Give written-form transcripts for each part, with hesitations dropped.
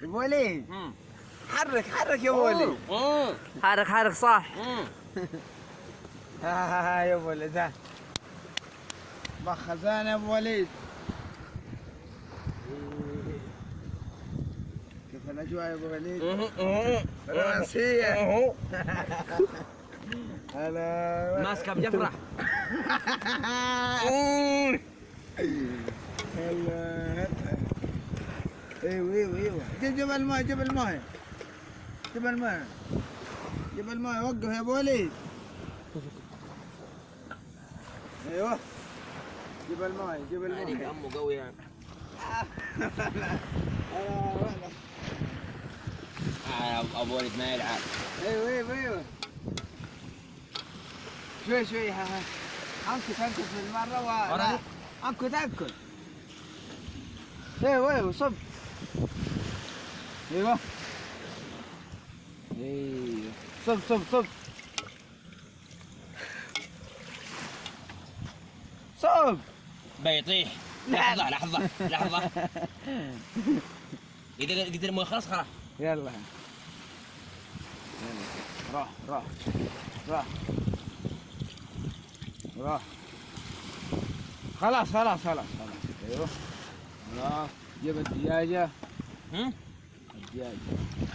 ابو وليد حرك حرك يا ابو وليد. حرك حرك صح. ها يا ابو وليد ها بخزان يا ابو وليد. كيف الاجواء يا ابو وليد؟ رومانسية. هلا ماسكه بجفره. هلا ايوه ايوه ايوه جيب الماء جيب الماء جيب الماء جيب الماء وقف يا ابو وليد. ايوه جيب الماء جيب الماء. هذيك امه قويه. ابو وليد ما يلعب. ايوه ايوه ايوه شوي شوي ها ها انكت انكت بالمره ورا انكت انكت. ايوه ايوه صب. ايوه ايوه صب صب صب صب. بيطيح. لحظه لحظه لحظه. اذا قدر المويه خلاص خلاص. يلا راح راح راح راح خلاص خلاص خلاص خلاص. ايوه خلاص جيب الدجاجة. الدجاجة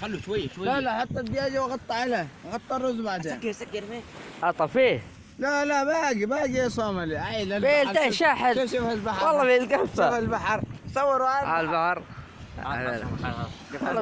خلوا شوي شوي. لا لا حط الدجاجة وغطى عليه غطى الرز بعدين. سكر سكر فين؟ اطفيه. لا لا باقي يا صوملي عيل بيلتقي شاحن. شوف البحر والله شوف بيلقفه البحر صوروا على البحر. خلاص خلاص. والله